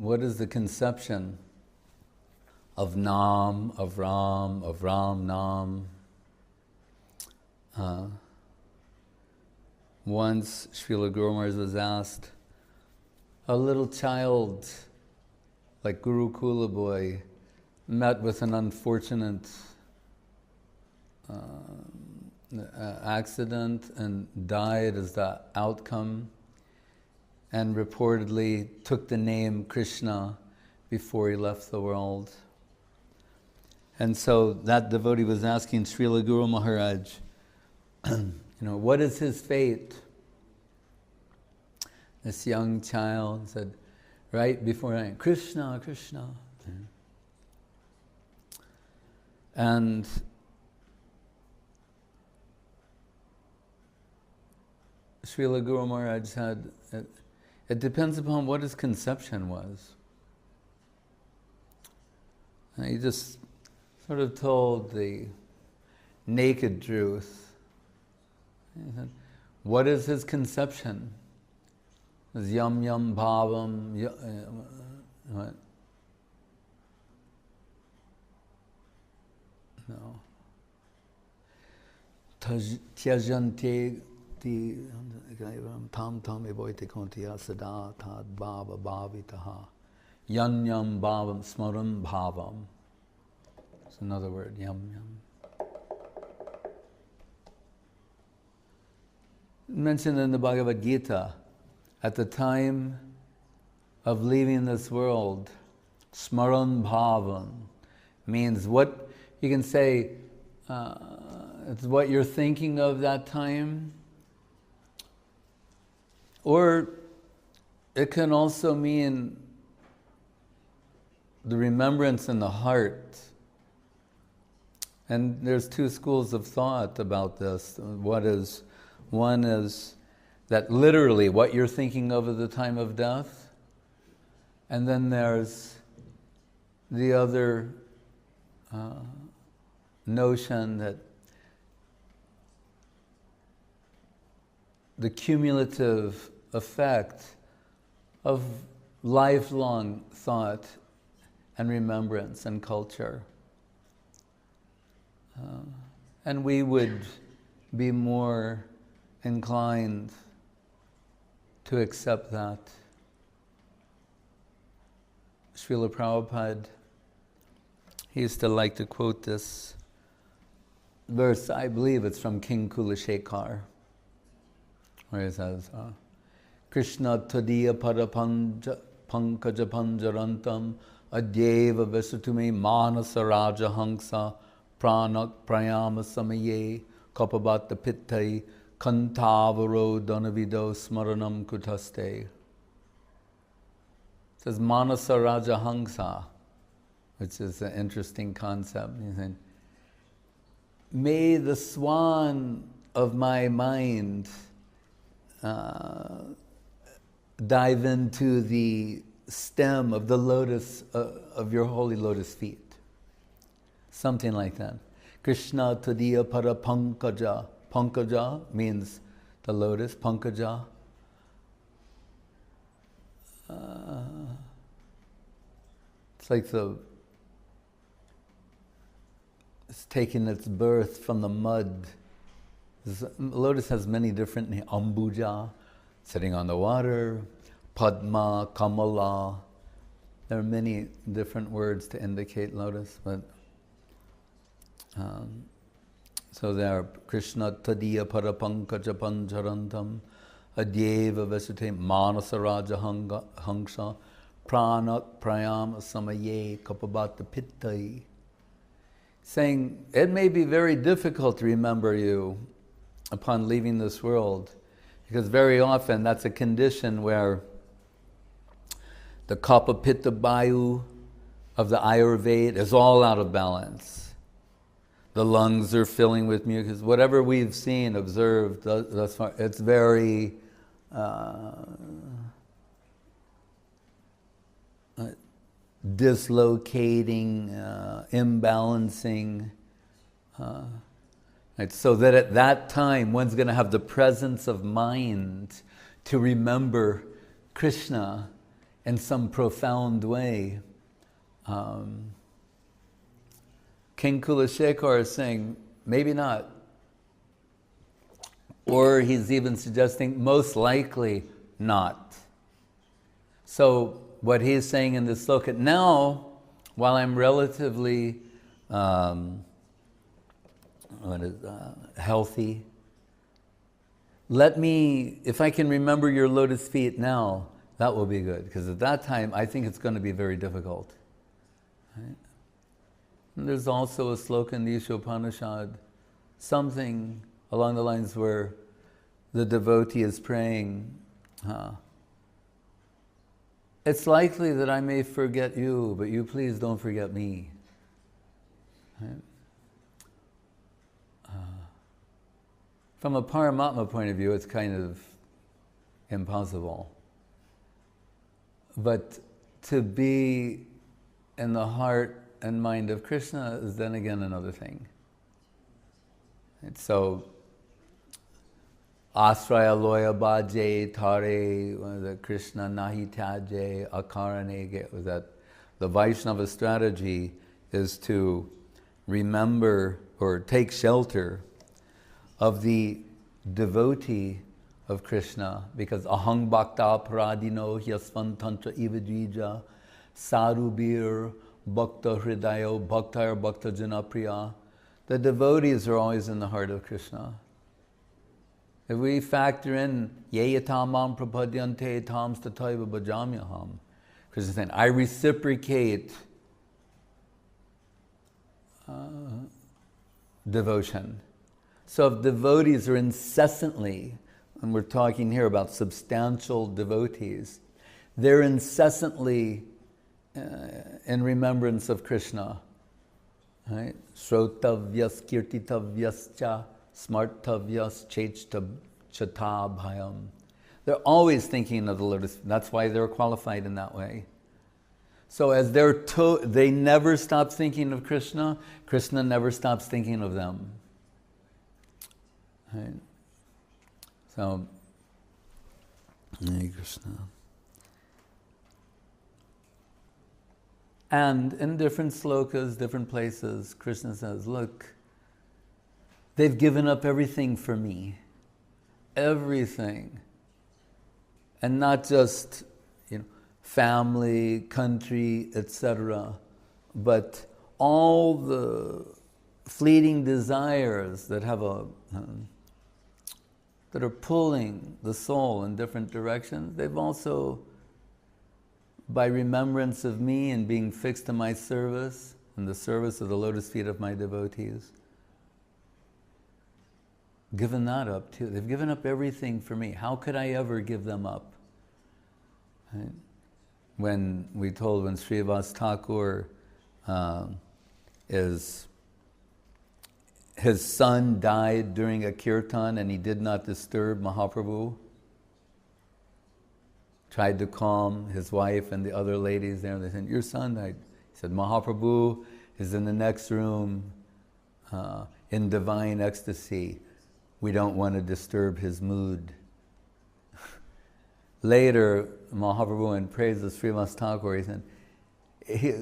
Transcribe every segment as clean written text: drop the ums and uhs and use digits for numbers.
What is the conception of Nam, of Ram, Nam? Once Srila Guru Maharaj was asked, a little child, like Guru Kula boy, met with an unfortunate accident and died as the outcome, and reportedly took the name Krishna before he left the world. And so that devotee was asking Srila Guru Maharaj, what is his fate? This young child said, right before, Krishna, Krishna. And Srila Guru Maharaj said, it depends upon what his conception was. And he just sort of told the naked truth. He said, what is his conception? Is yam yam bhavam, what? No. Tyajante tam tam evoite kontiya sada tad bhava bhavitaha yan yam bhavam smaram bhavam. It's another word, yam yam. Mentioned in the Bhagavad Gita, at the time of leaving this world, smaran bhavam means what you can say, it's what you're thinking of that time. Or it can also mean the remembrance in the heart. And there's two schools of thought about this. One is that literally what you're thinking of at the time of death. And then there's the other notion that the cumulative effect of lifelong thought and remembrance and culture. And we would be more inclined to accept that. Srila Prabhupada, he used to like to quote this verse, I believe it's from King Kulashekar, where he says, Krishna tadiya parapankaja panjarantam adyeva vesatume manasa raja hangsa pranak prayama samaye kapabata pittai kantavaro danavido smaranam kutaste. It says manasa raja hangsa, which is an interesting concept. He said, may the swan of my mind dive into the stem of the lotus, of your holy lotus feet. Something like that. Krishna tadiya para pankaja. Pankaja means the lotus, pankaja. It's like it's taking its birth from the mud. Lotus has many different names. Ambuja, sitting on the water, Padma, Kamala. There are many different words to indicate lotus, but so there are Krishna tadiya parapankaja panjarantam adyeva vesute manasa raja hangsa pranak prayama samaye kapabata pittai. Saying, it may be very difficult to remember you upon leaving this world, because very often that's a condition where the kapha pitta bayu of the Ayurveda is all out of balance. The lungs are filling with mucus. Whatever we've seen, observed thus far, it's very dislocating, imbalancing. Right? So that at that time, one's going to have the presence of mind to remember Krishna in some profound way. King Kulashekar is saying, maybe not. Or he's even suggesting, most likely not. So what he's saying in this sloka, now, while I'm relatively healthy, let me, if I can remember your lotus feet now, that will be good. Because at that time, I think it's going to be very difficult. Right? And there's also a sloka in the Isha Upanishad, something along the lines where the devotee is praying, it's likely that I may forget you, but you please don't forget me. Right? From a Paramatma point of view, it's kind of impossible. But to be in the heart and mind of Krishna is then again another thing. And so, Asraya loya bhaje tare, the Krishna nahi tyaje akarane, was that the Vaishnava strategy is to remember or take shelter of the devotee of Krishna, because ahang bhakta paradino hyasvan tantra ivadvija sarubir bhakta hridayo bhaktar bhakta janapriya. The devotees are always in the heart of Krishna. If we factor in yeyatamam prapadyante tams tataiva bhajamyaham, Krishna is saying, I reciprocate devotion. So if devotees are incessantly, and we're talking here about substantial devotees, they're incessantly in remembrance of Krishna. Right? Shrotavyas kirtitavyascha smartavyas cheta bhayam. They're always thinking of the lotus. That's why they're qualified in that way. So as they never stop thinking of Krishna, Krishna never stops thinking of them. Right? So, Hare Krishna. And in different slokas, different places, Krishna says, look, they've given up everything for me. Everything. And not just, family, country, etc., but all the fleeting desires that have that are pulling the soul in different directions, they've also, by remembrance of me and being fixed to my service, and the service of the lotus feet of my devotees, given that up too. They've given up everything for me. How could I ever give them up? Right? When Shrivas Thakur his son died during a kirtan and he did not disturb Mahaprabhu. Tried to calm his wife and the other ladies there. They said, your son died. He said, Mahaprabhu is in the next room in divine ecstasy. We don't want to disturb his mood. Later, Mahaprabhu, in praise of Srivas Thakur, he said,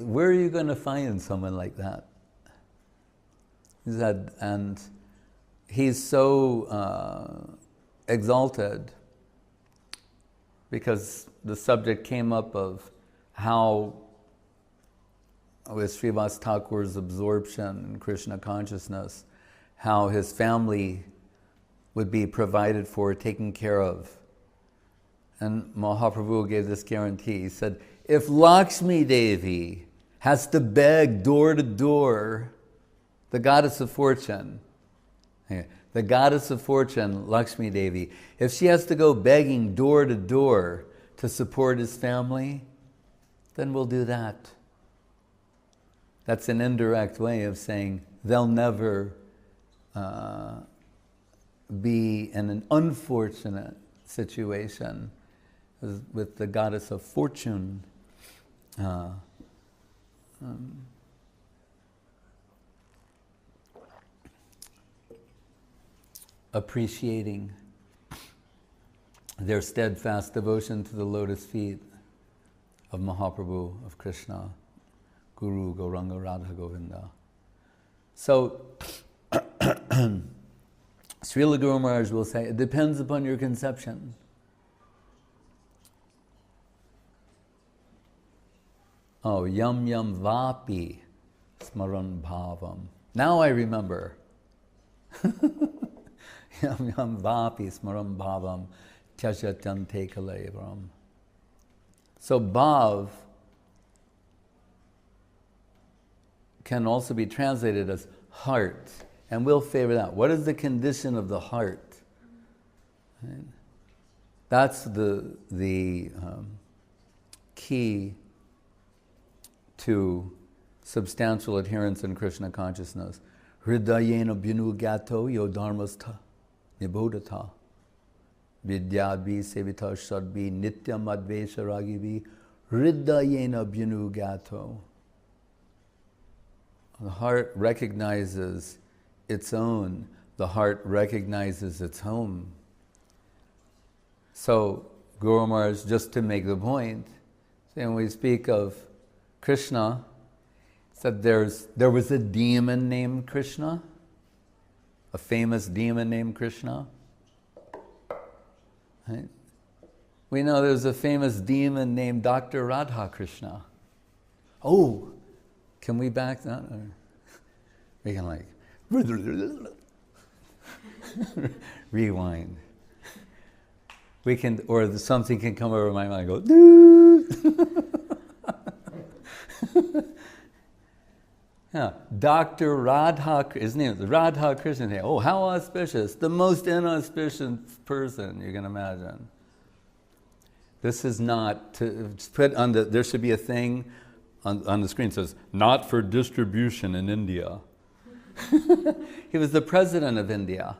where are you going to find someone like that? He said, and he's so exalted because the subject came up of how, with Srivas Thakur's absorption in Krishna consciousness, how his family would be provided for, taken care of. And Mahaprabhu gave this guarantee. He said, if Lakshmi Devi has to beg door to door, the goddess of fortune, Lakshmi Devi, if she has to go begging door to door to support his family, then we'll do that. That's an indirect way of saying they'll never be in an unfortunate situation with the goddess of fortune. Appreciating their steadfast devotion to the lotus feet of Mahaprabhu, of Krishna, Guru, Gauranga, Radha, Govinda. So, Srila Guru Maharaj will say, it depends upon your conception. Oh, yam yam vapi smaran bhavam. Now I remember. Yam yam vapi smaran bhavam tyajatante kalevaram. So bhav can also be translated as heart. And we'll favor that. What is the condition of the heart? Right? That's the key to substantial adherence in Krishna consciousness. Hridayena bhinugato yo dharmastha nibodhata vidyadvi sevita shadvi nityam advesha ragivi hridayena bhinugato. The heart recognizes its own. The heart recognizes its home. So, Guru Maharaj, just to make the point, when we speak of Krishna, said there was a demon named Krishna, a famous demon named Krishna. Right? We know there's a famous demon named Dr. Radha Krishna. Oh, can we back that? Or we can like rewind. We can, or something can come over my mind and go, yeah, Dr. Radha, his name is Radha Krishna. Oh, how auspicious. The most inauspicious person you can imagine. This is not, to put on the, there should be a thing on the screen that says, not for distribution in India. He was the president of India.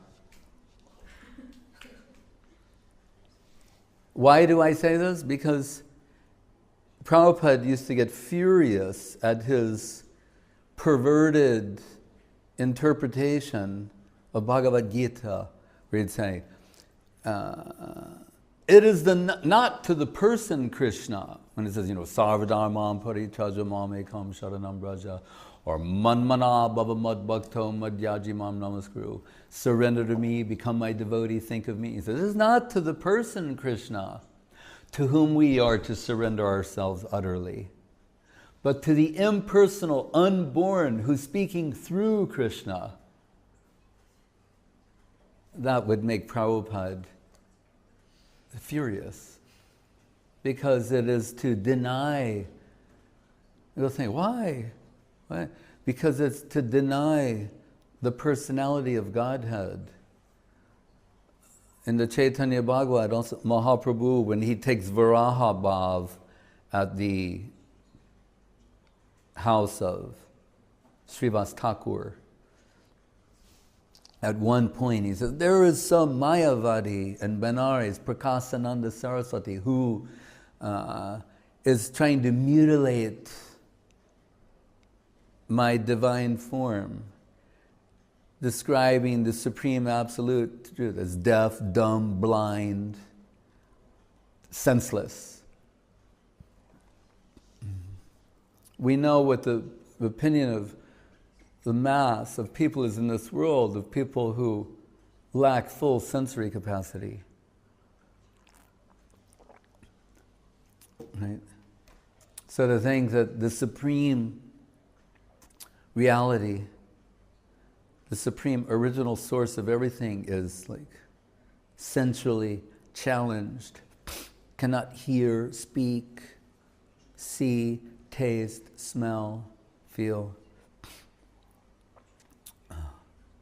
Why do I say this? Because Prabhupada used to get furious at his perverted interpretation of Bhagavad Gita, where he'd say, it is not to the person Krishna, when it says, Sarvadharmam parityajya mamekam sharanam braja, or manmana bhava mad bhakto madhyaji mam namaskuru, surrender to me, become my devotee, think of me. He says, this is not to the person Krishna, to whom we are to surrender ourselves utterly, but to the impersonal, unborn, who's speaking through Krishna. That would make Prabhupada furious, because it is to deny. You'll think, why? Why? Because it's to deny the personality of Godhead. In the Chaitanya Bhagavad, also Mahaprabhu, when he takes Varaha Bhav at the house of Shrivas Thakur, at one point he says, there is some Mayavadi in Benares, Prakasananda Saraswati, who is trying to mutilate my divine form, describing the Supreme Absolute Truth as deaf, dumb, blind, senseless. We know what the opinion of the mass of people is in this world, of people who lack full sensory capacity. Right? So to think that the supreme reality, the supreme original source of everything is like sensually challenged, cannot hear, speak, see, taste, smell, feel.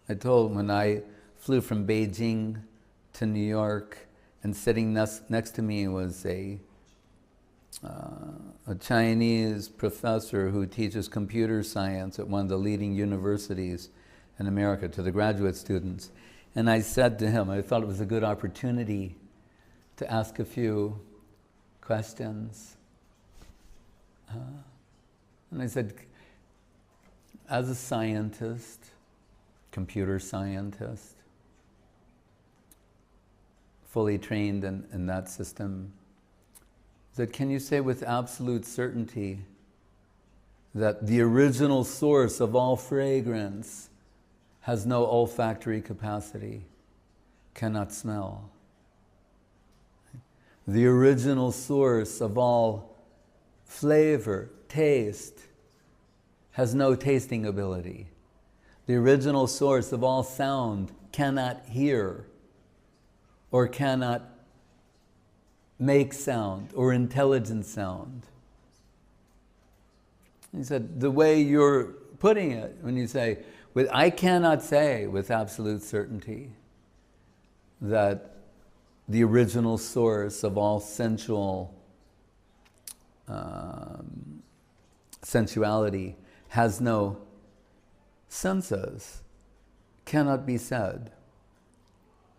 I told when I flew from Beijing to New York, and sitting next to me was a Chinese professor who teaches computer science at one of the leading universities in America to the graduate students. And I said to him, I thought it was a good opportunity to ask a few questions. And I said, as a scientist, computer scientist, fully trained in that system, that can you say with absolute certainty that the original source of all fragrance has no olfactory capacity, cannot smell? The original source of all flavor, taste, has no tasting ability. The original source of all sound cannot hear or cannot make sound or intelligent sound. He said, the way you're putting it, when you say, I cannot say with absolute certainty that the original source of all sensuality has no senses, cannot be said.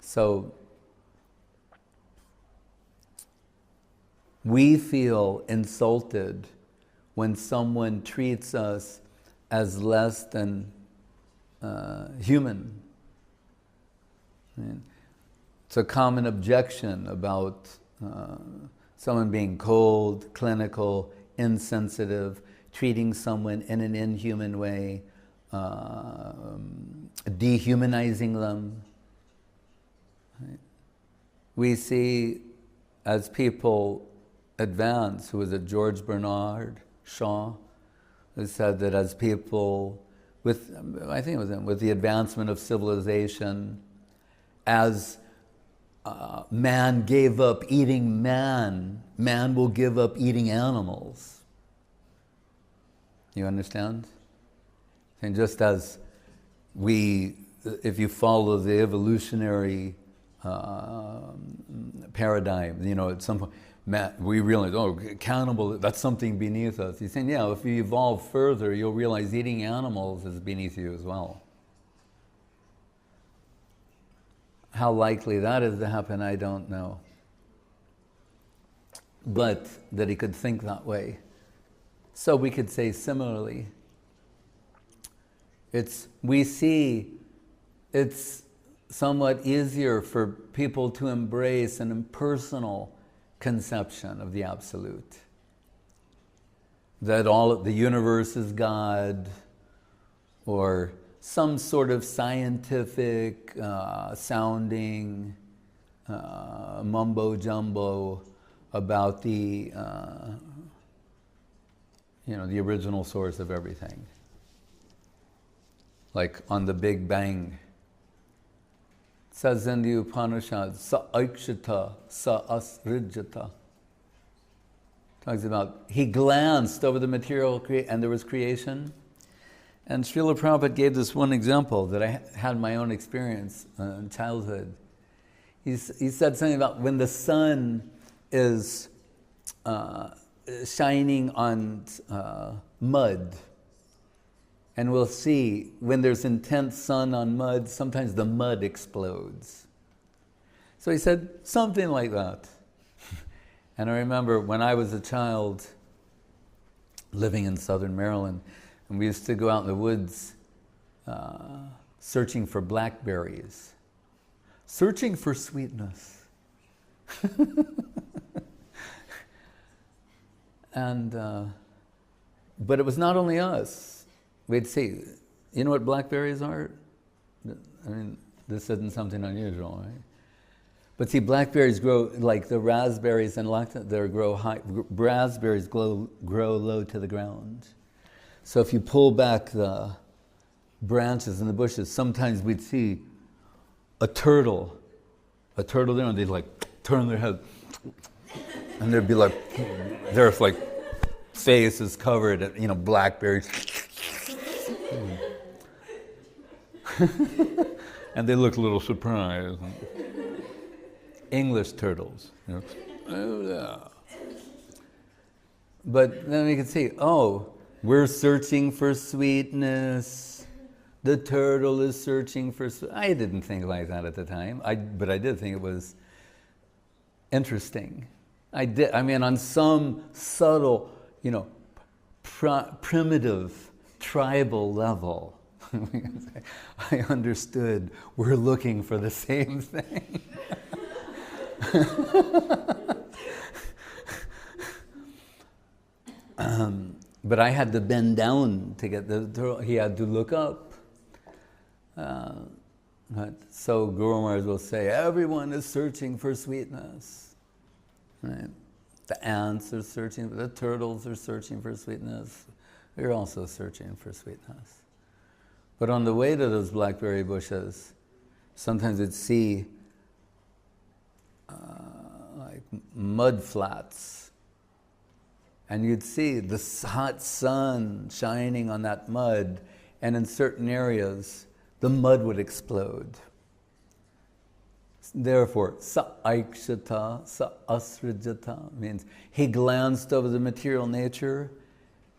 So we feel insulted when someone treats us as less than human. I mean, it's a common objection about someone being cold, clinical, insensitive, treating someone in an inhuman way, dehumanizing them. Right? We see, as people advance, who was it, George Bernard Shaw, who said that as people, I think it was him, with the advancement of civilization, as man gave up eating man will give up eating animals. You understand? And just as if you follow the evolutionary paradigm, at some point, we realize, cannibal, that's something beneath us. He's saying, if you evolve further, you'll realize eating animals is beneath you as well. How likely that is to happen, I don't know. But that he could think that way. So we could say similarly, we see it's somewhat easier for people to embrace an impersonal conception of the absolute. That the universe is God, or some sort of scientific sounding mumbo jumbo about the original source of everything. Like on the Big Bang. It says in the Upanishad, sa aikshita, sa asrijata. Talks about, he glanced over the material and there was creation. And Srila Prabhupada gave this one example that I had in my own experience in childhood. He said something about when the sun is shining on mud. And we'll see, when there's intense sun on mud, sometimes the mud explodes. So he said something like that. And I remember when I was a child living in southern Maryland, and we used to go out in the woods searching for blackberries, searching for sweetness. But it was not only us. We'd see, you know what blackberries are? I mean, this isn't something unusual, right? But see, blackberries grow like the raspberries and they grow high. Raspberries grow low to the ground. So if you pull back the branches in the bushes, sometimes we'd see a turtle there, and they'd like turn their head, and there'd be like, their face is covered in, blackberries. And they look a little surprised. English turtles. Oh, yeah. But then we can see, we're searching for sweetness. The turtle is searching for I didn't think like that at the time, but I did think it was interesting. On some subtle, primitive, tribal level, I understood we're looking for the same thing. But I had to bend down to get he had to look up. So Guru Maharaj will say, everyone is searching for sweetness. Right? The ants are searching, the turtles are searching for sweetness. We're also searching for sweetness. But on the way to those blackberry bushes, sometimes you'd see like mud flats. And you'd see the hot sun shining on that mud, and in certain areas, the mud would explode. Therefore, sa aikshata, sa asrijata means he glanced over the material nature,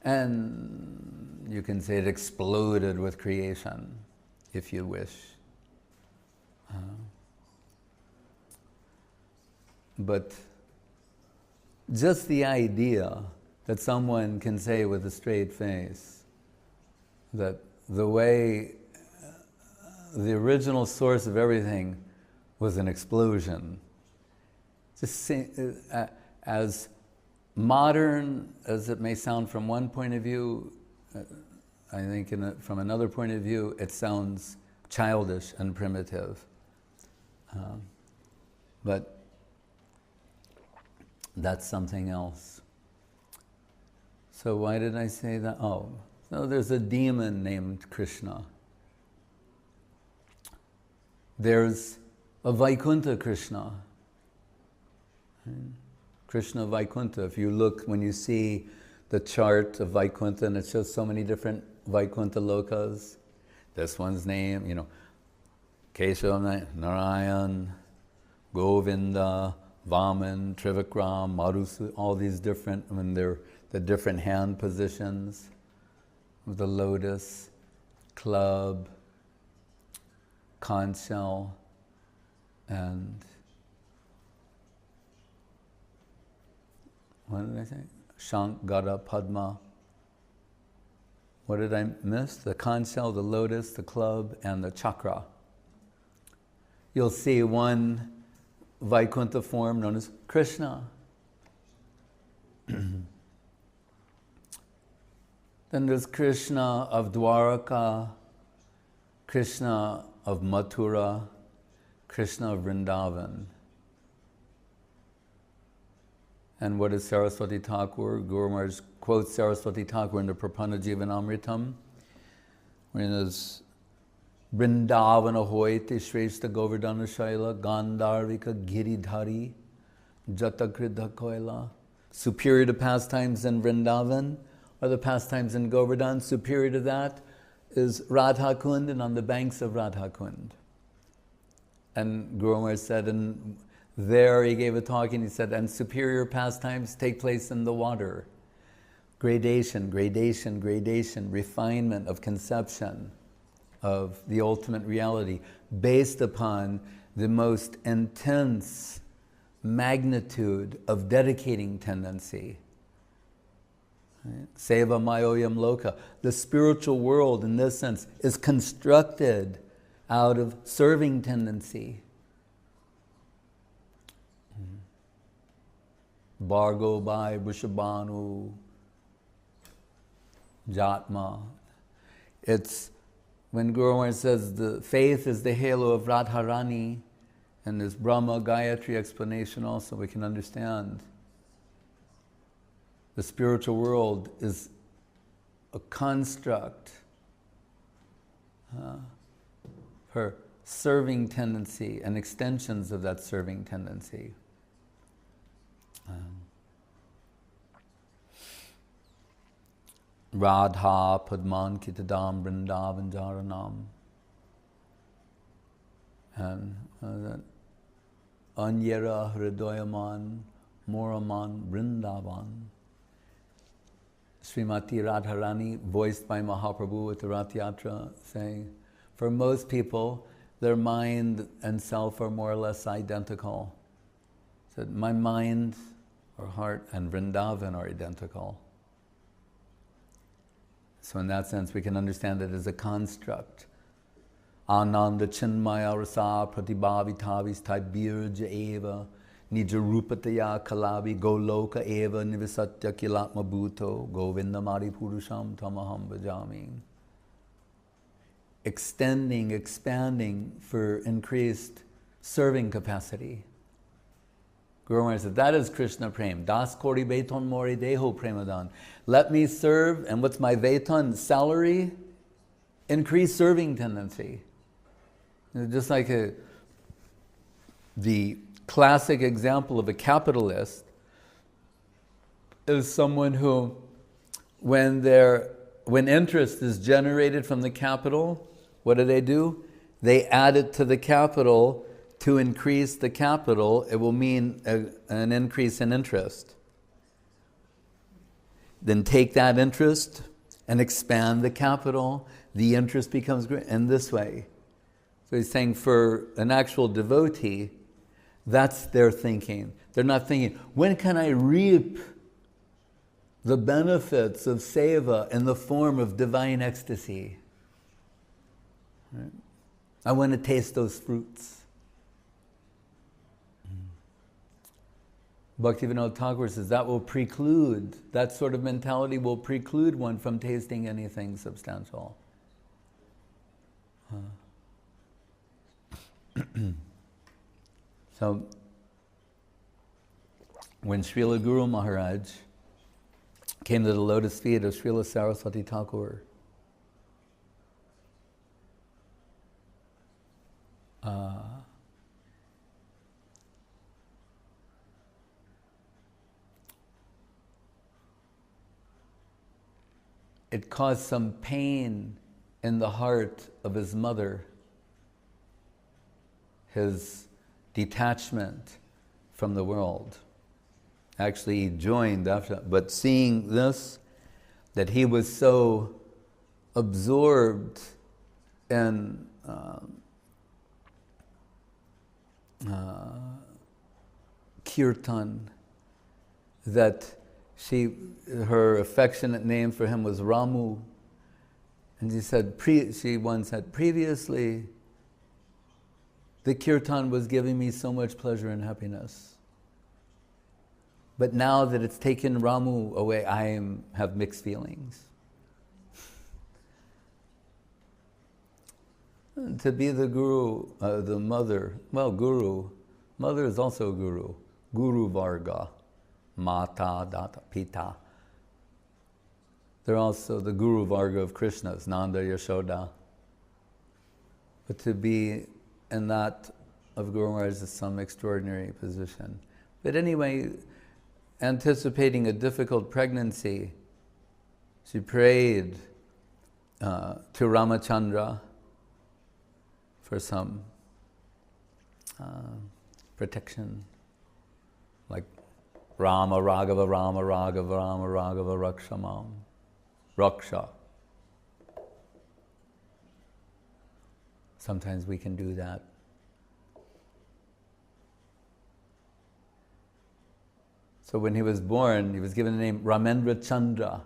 and you can say it exploded with creation, if you wish. But just the idea that someone can say with a straight face that the way the original source of everything was an explosion, just as modern as it may sound from one point of view, I think from another point of view, it sounds childish and primitive. But that's something else. So why did I say that? Oh, so there's a demon named Krishna. There's a Vaikuntha Krishna. Krishna Vaikuntha. If you look, when you see the chart of Vaikuntha, and it shows so many different Vaikuntha lokas, this one's name, Keshav, Narayan, Govinda, Vaman, Trivikram, Marusu, all these different, they're the different hand positions, the lotus, club, conch shell, and what did I say? Shank, Gada, Padma. What did I miss? The conch shell, the lotus, the club, and the chakra. You'll see one Vaikuntha form known as Krishna. Then there's Krishna of Dwaraka, Krishna of Mathura, Krishna of Vrindavan. And what is Saraswati Thakur? Guru Maharaj quotes Saraswati Thakur in the Prapanna Jivanamritam, where it is Vrindavana hoite Shrestha Govardhana Shaila Gandharvika Giridhari Jatakridha Koila. Superior to pastimes in Vrindavan are the pastimes in Govardhan. Superior to that is Radha Kund, and on the banks of Radha Kund. And Guru Maharaj said, and there he gave a talk and he said, and superior pastimes take place in the water. Gradation, gradation, gradation, refinement of conception of the ultimate reality based upon the most intense magnitude of dedicating tendency. Right? Seva mayoyam loka. The spiritual world, in this sense, is constructed out of serving tendency. Bhargo Bhai, Vrishabhanu, Jatma. It's when Guru Maharaj says the faith is the halo of Radharani, and this Brahma Gayatri explanation also, we can understand the spiritual world is a construct for serving tendency and extensions of that serving tendency. Radha Padman Kitadam Vrindavan Jaranam. And Anyera Hridoyaman Moraman Vrindavan. Srimati Radharani, voiced by Mahaprabhu at the Rath Yatra, saying, for most people, their mind and self are more or less identical. Said, my mind or heart and Vrindavan are identical. So in that sense, we can understand it as a construct. Ananda Chinmaya Rasa Pratibhavitavis Taibirja Eva Nijarupataya kalavi goloka eva nivisatya kilatma bhuto govindamari purusham tamaham bhajami. Extending, expanding for increased serving capacity. Guru Maharaj said, that is Krishna Prem. Das kori veton mori deho premadan. Let me serve, and what's my veton? Salary? Increased serving tendency. Just like the classic example of a capitalist is someone who, when interest is generated from the capital, what do? They add it to the capital. To increase the capital, it will mean an increase in interest. Then take that interest and expand the capital. The interest becomes great in this way. So he's saying for an actual devotee, that's their thinking. They're not thinking, when can I reap the benefits of seva in the form of divine ecstasy? Right? I want to taste those fruits. Bhaktivinoda Thakur says that sort of mentality will preclude one from tasting anything substantial. So, when Srila Guru Maharaj came to the lotus feet of Srila Saraswati Thakur, it caused some pain in the heart of his mother, his detachment from the world. Actually, he joined after, but seeing this, that he was so absorbed in kirtan that her affectionate name for him was Ramu. And she once said, previously, the kirtan was giving me so much pleasure and happiness. But now that it's taken Ramu away, I have mixed feelings. And to be the guru, the mother, mother is also guru, guru varga. Mata, Data, Pita. They're also the Guru Varga of Krishna's, Nanda, Yashoda. But to be in that of Guru Maharaj is some extraordinary position. But anyway, anticipating a difficult pregnancy, she prayed to Ramachandra for some protection, like Rama Raghava, Rama Raghava, Rama Raghava, Rakshamam. Raksha. Sometimes we can do that. So when he was born, he was given the name Ramendra Chandra,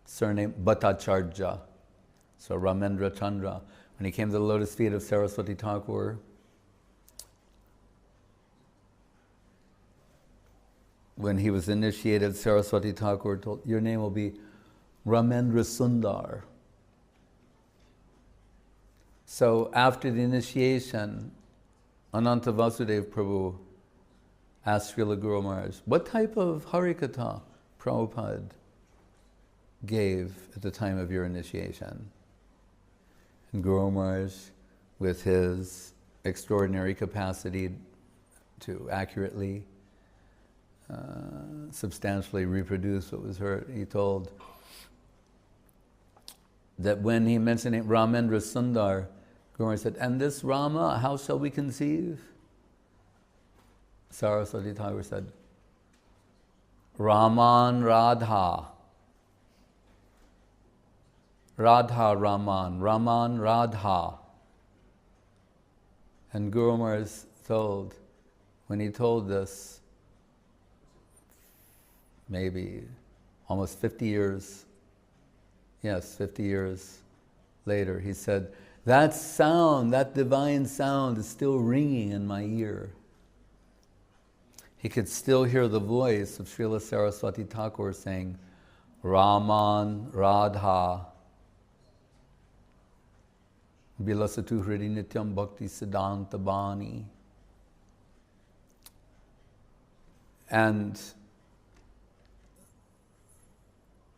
surname Bhattacharya. So Ramendra Chandra. When he came to the lotus feet of Saraswati Thakur, when he was initiated, Saraswati Thakur told, your name will be Ramendra Sundar. So after the initiation, Ananta Vasudev Prabhu asked Srila Guru Maharaj, what type of Harikatha Prabhupada gave at the time of your initiation? And Guru Maharaj, with his extraordinary capacity to accurately substantially reproduce what was heard, he told that when he mentioned it, Ramendra Sundar, Guru Maharaj said, and this Rama, how shall we conceive? Saraswati Thakur said, Raman Radha. Radha Raman, Raman Radha. And Guru Maharaj told, when he told this, maybe almost 50 years, 50 years later, he said, that sound, that divine sound is still ringing in my ear. he could still hear the voice of Srila Saraswati Thakur saying, Raman Radha Vilasatu Hridi Nityam Bhakti Siddhanta Bani. And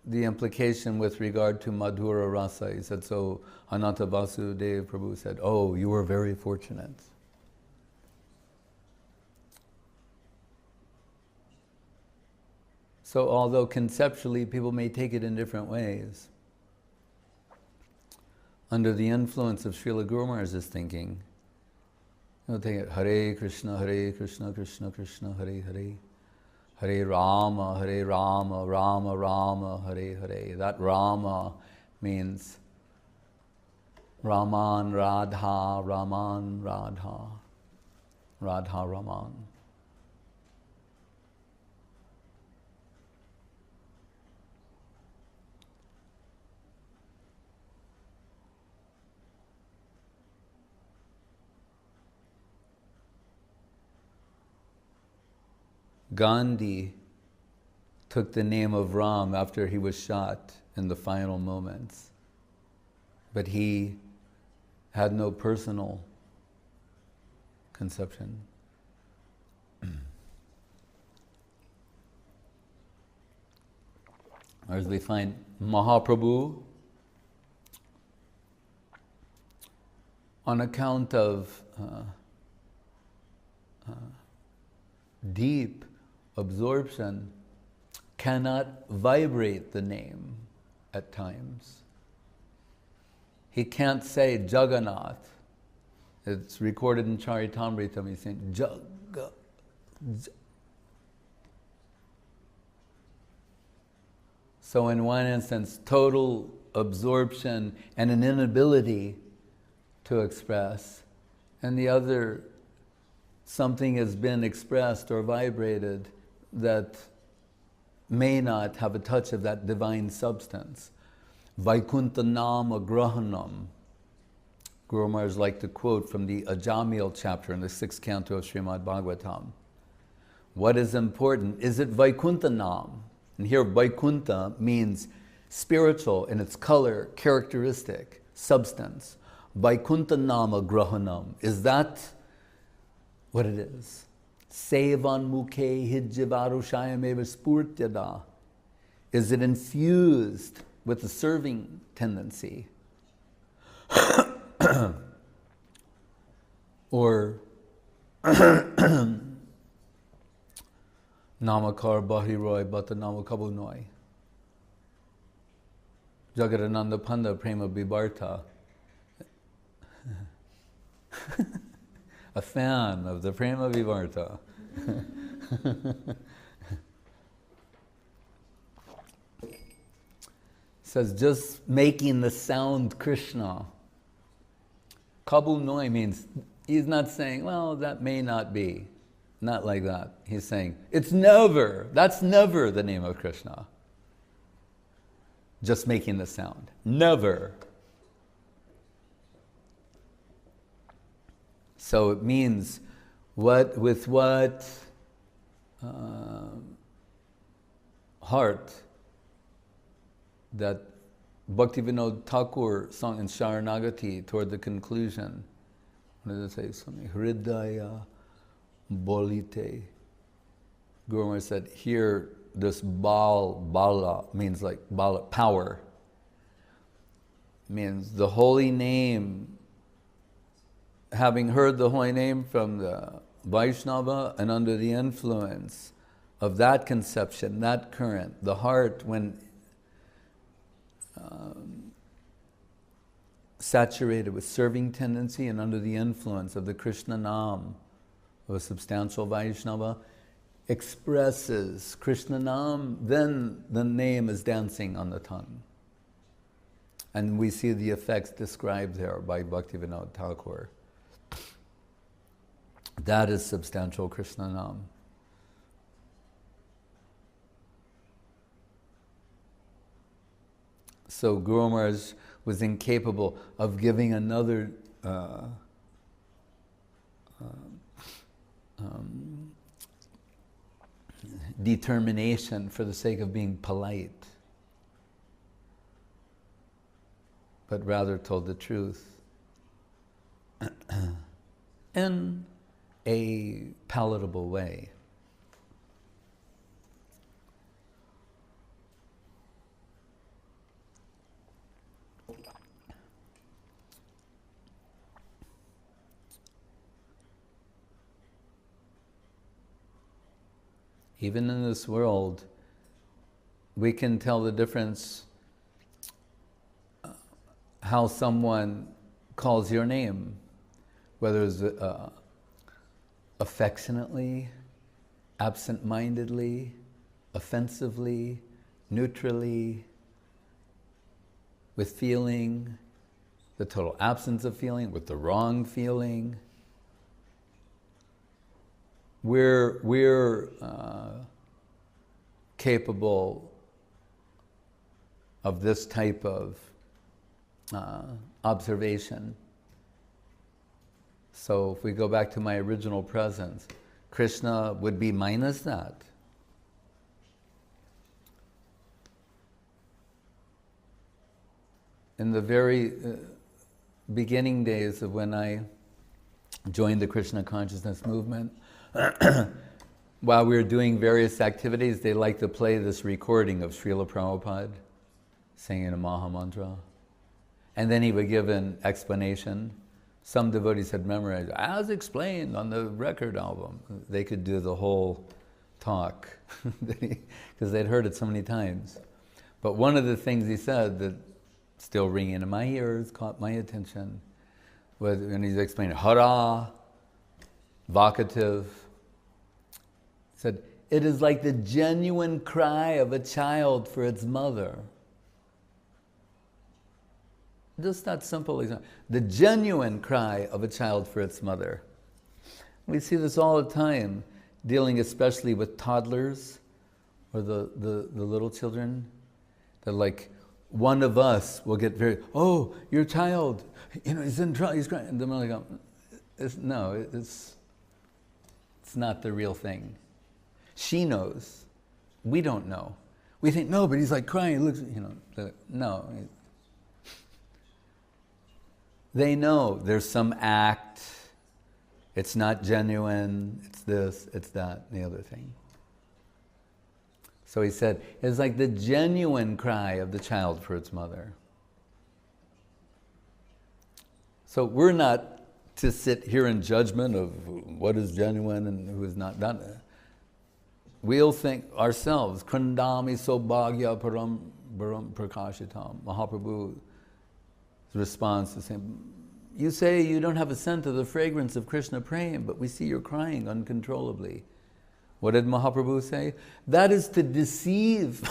the implication with regard to Madhura Rasa, he said, so Ananta Vasudeva Prabhu said, oh, you were very fortunate. So although conceptually people may take it in different ways, under the influence of Srila Guru Maharaj's thinking, you'll take it Hare Krishna, Krishna Krishna, Hare Hare, Hare Rama, Rama Rama, Hare Hare. That Rama means Raman Radha, Raman Radha, Radha Raman. Gandhi took the name of Ram after he was shot in the final moments, but he had no personal conception. As we find Mahaprabhu, on account of deep absorption, cannot vibrate the name at times. He can't say Jagannath. It's recorded in Charitamrita, he's saying Jaga. So in one instance, total absorption and an inability to express, and the other, something has been expressed or vibrated that may not have a touch of that divine substance. Vaikuntha Nama Grahanam. Guru Maharaj liked to quote from the Ajamil chapter in the 6th canto of Srimad Bhagavatam. What is important? Is it Vaikuntha Nam? And here Vaikuntha means spiritual in its color, characteristic, substance. Vaikuntha Nama Grahanam. Is that what it is? Sevan mukhe hijjavarushayam eva spurtyada. Is it infused with the serving tendency? Or Namakar Bahiroy Bata Namakabunoi. Jagadananda Panda Prema Bibarta. A fan of the Prema Vivarta. Says just making the sound Krishna. Kabu Noi means, he's not saying, well, that may not be. Not like that. He's saying, it's never, that's never the name of Krishna. Just making the sound. Never. So it means with what heart that Bhaktivinoda Thakur sung in Sharanagati toward the conclusion. What does it say? Something Hridaya Bolite. Guru Maharaj said, here this Bala means like Bala, power. Means the holy name. Having heard the holy name from the Vaishnava and under the influence of that conception, that current, the heart when saturated with serving tendency and under the influence of the Krishna Nam of a substantial Vaishnava, expresses Krishna Nam, then the name is dancing on the tongue. And we see the effects described there by Bhaktivinoda Thakur. That is substantial Krishna Nam. So Guru Maharaj was incapable of giving another determination for the sake of being polite, but rather told the truth in a palatable way. Even in this world, we can tell the difference how someone calls your name, whether it's affectionately, absent-mindedly, offensively, neutrally, with feeling, the total absence of feeling, with the wrong feeling. We're capable of this type of observation. So if we go back to my original presence, Krishna would be minus that. In the very beginning days of when I joined the Krishna consciousness movement, while we were doing various activities, they liked to play this recording of Srila Prabhupada singing a Maha Mantra. And then he would give an explanation. Some devotees had memorized, as explained on the record album. They could do the whole talk, because they'd heard it so many times. But one of the things he said that still ringing in my ears, caught my attention, was when he's explaining hara, vocative, said, it is like the genuine cry of a child for its mother. Just that simple example. The genuine cry of a child for its mother. We see this all the time, dealing especially with toddlers or the little children. That like, one of us will get very, oh, your child, he's in trouble, he's crying. And the mother goes, it's not the real thing. She knows. We don't know. We think, no, but he's like crying, looks, no. They know there's some act, it's not genuine, it's this, it's that, and the other thing. So he said, it's like the genuine cry of the child for its mother. So we're not to sit here in judgment of what is genuine and who is not done. We'll think ourselves, Krandami Sobhagya Param Prakashitam. Mahaprabhu's response is saying, you say you don't have a scent of the fragrance of Krishna Prem, but we see you're crying uncontrollably. What did Mahaprabhu say? That is to deceive,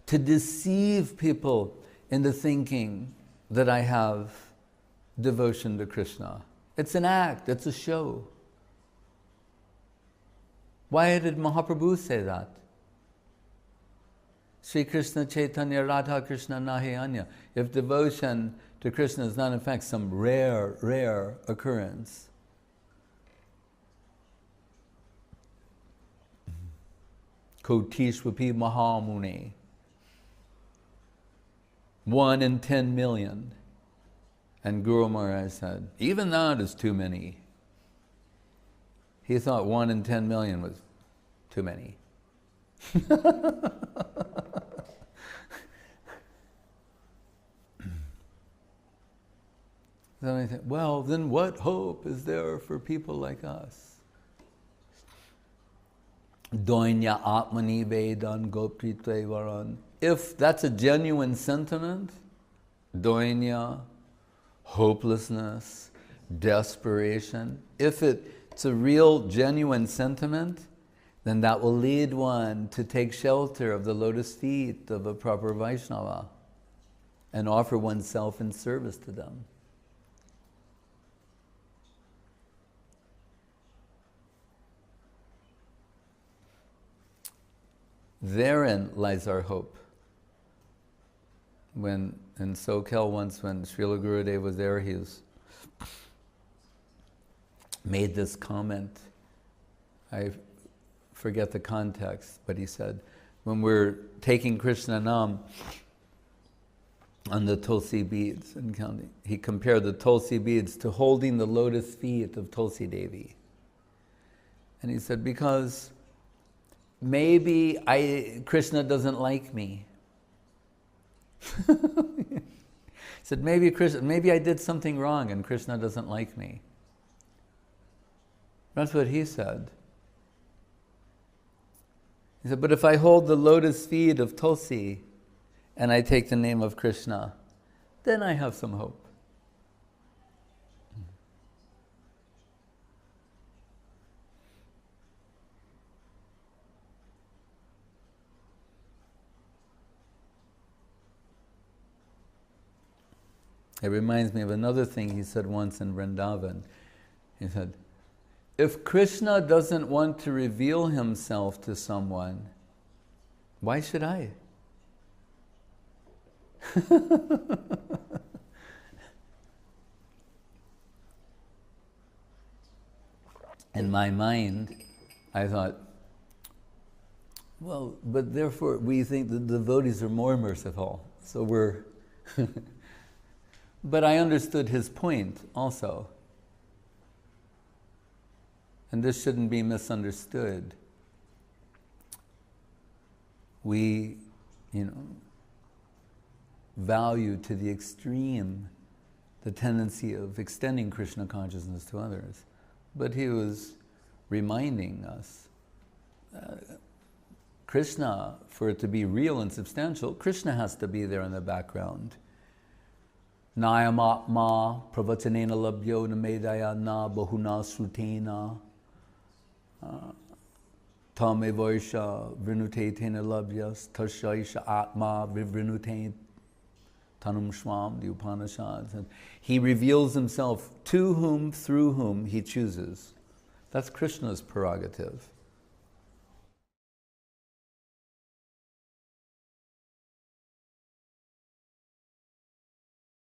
to deceive people into thinking that I have devotion to Krishna. It's an act, it's a show. Why did Mahaprabhu say that? Sri Krishna Chaitanya Radha Krishna Nahi Anya. If devotion to Krishna is not in fact some rare occurrence, Kotishvapi Mahamuni, 1 in 10 million. And Guru Maharaj said, even that is too many. He thought 1 in 10 million was too many. Then I think, well, then what hope is there for people like us? Doinya Atmani Vedan Gopritve Varan. If that's a genuine sentiment, doinya, hopelessness, desperation, if it's a real, genuine sentiment, then that will lead one to take shelter of the lotus feet of a proper Vaishnava and offer oneself in service to them. Therein lies our hope. When in SoCal once, when Srila Gurudev was there, he made this comment I forget the context, but he said, when we're taking Krishna Nam on the Tulsi beads and counting, he compared the Tulsi beads to holding the lotus feet of Tulsi Devi. And he said, because maybe Krishna doesn't like me. He said, maybe I did something wrong and Krishna doesn't like me. That's what he said. He said, but if I hold the lotus feet of Tulsi and I take the name of Krishna, then I have some hope. It reminds me of another thing he said once in Vrindavan. He said, if Krishna doesn't want to reveal himself to someone, why should I? In my mind, I thought, well, but therefore we think the devotees are more merciful, so we're... But I understood his point also. And this shouldn't be misunderstood. We, value to the extreme the tendency of extending Krishna consciousness to others. But he was reminding us, Krishna, for it to be real and substantial, Krishna has to be there in the background. Nayam atma pravachanena labhyo namedaya na bahuna srutena tame vaisha vrinute-tena labhyas tashaisha atma vivrinute tanum shvam, the Upanishads. And he reveals himself to whom, through whom he chooses. That's Krishna's prerogative.